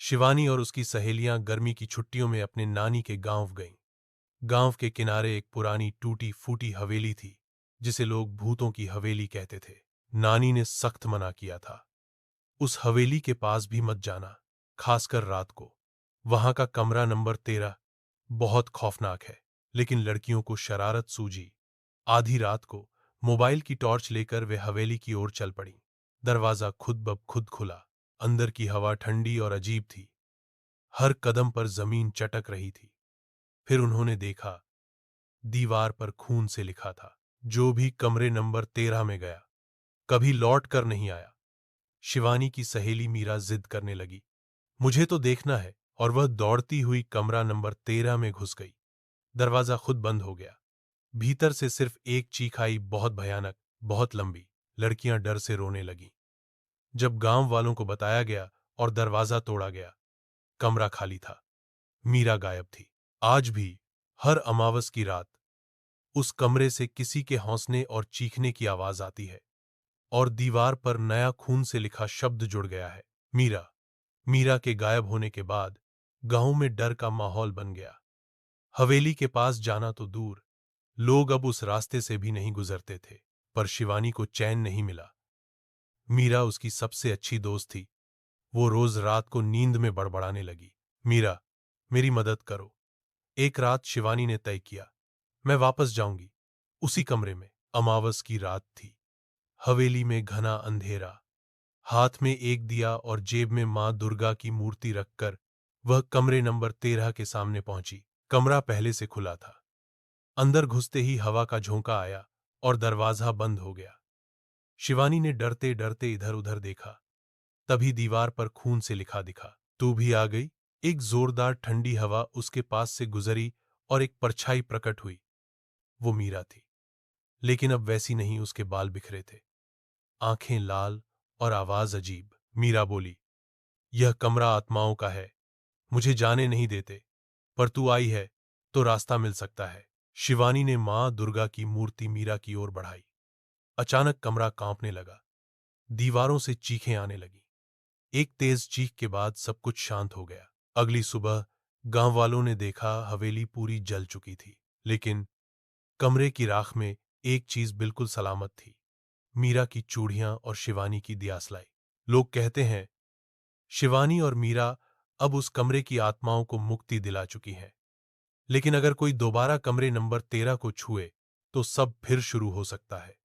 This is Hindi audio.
शिवानी और उसकी सहेलियां गर्मी की छुट्टियों में अपने नानी के गांव गईं। गांव के किनारे एक पुरानी टूटी फूटी हवेली थी, जिसे लोग भूतों की हवेली कहते थे। नानी ने सख्त मना किया था, उस हवेली के पास भी मत जाना, खासकर रात को। वहां का कमरा नंबर 13 बहुत खौफनाक है। लेकिन लड़कियों को शरारत सूझी। आधी रात को मोबाइल की टॉर्च लेकर वे हवेली की ओर चल पड़ी। दरवाजा खुद ब खुद खुला। अंदर की हवा ठंडी और अजीब थी। हर कदम पर जमीन चटक रही थी। फिर उन्होंने देखा, दीवार पर खून से लिखा था, जो भी कमरे नंबर 13 में गया कभी लौट कर नहीं आया। शिवानी की सहेली मीरा जिद करने लगी, मुझे तो देखना है, और वह दौड़ती हुई कमरा नंबर 13 में घुस गई। दरवाजा खुद बंद हो गया। भीतर से सिर्फ एक चीख आई, बहुत भयानक, बहुत लंबी। लड़कियां डर से रोने लगीं। जब गांव वालों को बताया गया और दरवाजा तोड़ा गया, कमरा खाली था। मीरा गायब थी। आज भी हर अमावस की रात उस कमरे से किसी के हौंसने और चीखने की आवाज आती है, और दीवार पर नया खून से लिखा शब्द जुड़ गया है, मीरा। मीरा के गायब होने के बाद गांव में डर का माहौल बन गया। हवेली के पास जाना तो दूर, लोग अब उस रास्ते से भी नहीं गुजरते थे। पर शिवानी को चैन नहीं मिला। मीरा उसकी सबसे अच्छी दोस्त थी। वो रोज रात को नींद में बड़बड़ाने लगी, मीरा, मेरी मदद करो। एक रात शिवानी ने तय किया, मैं वापस जाऊंगी, उसी कमरे में। अमावस की रात थी। हवेली में घना अंधेरा। हाथ में एक दिया और जेब में मां दुर्गा की मूर्ति रखकर वह कमरे नंबर 13 के सामने पहुंची। कमरा पहले से खुला था। अंदर घुसते ही हवा का झोंका आया और दरवाजा बंद हो गया। शिवानी ने डरते डरते इधर उधर देखा। तभी दीवार पर खून से लिखा दिखा, तू भी आ गई। एक जोरदार ठंडी हवा उसके पास से गुजरी और एक परछाई प्रकट हुई। वो मीरा थी, लेकिन अब वैसी नहीं। उसके बाल बिखरे थे, आंखें लाल और आवाज अजीब। मीरा बोली, यह कमरा आत्माओं का है, मुझे जाने नहीं देते, पर तू आई है तो रास्ता मिल सकता है। शिवानी ने मां दुर्गा की मूर्ति मीरा की ओर बढ़ाई। अचानक कमरा कांपने लगा। दीवारों से चीखें आने लगी। एक तेज चीख के बाद सब कुछ शांत हो गया। अगली सुबह गांव वालों ने देखा, हवेली पूरी जल चुकी थी, लेकिन कमरे की राख में एक चीज बिल्कुल सलामत थी, मीरा की चूड़ियां और शिवानी की दियासलाई। लोग कहते हैं, शिवानी और मीरा अब उस कमरे की आत्माओं को मुक्ति दिला चुकी हैं। लेकिन अगर कोई दोबारा कमरे नंबर 13 को छुए, तो सब फिर शुरू हो सकता है।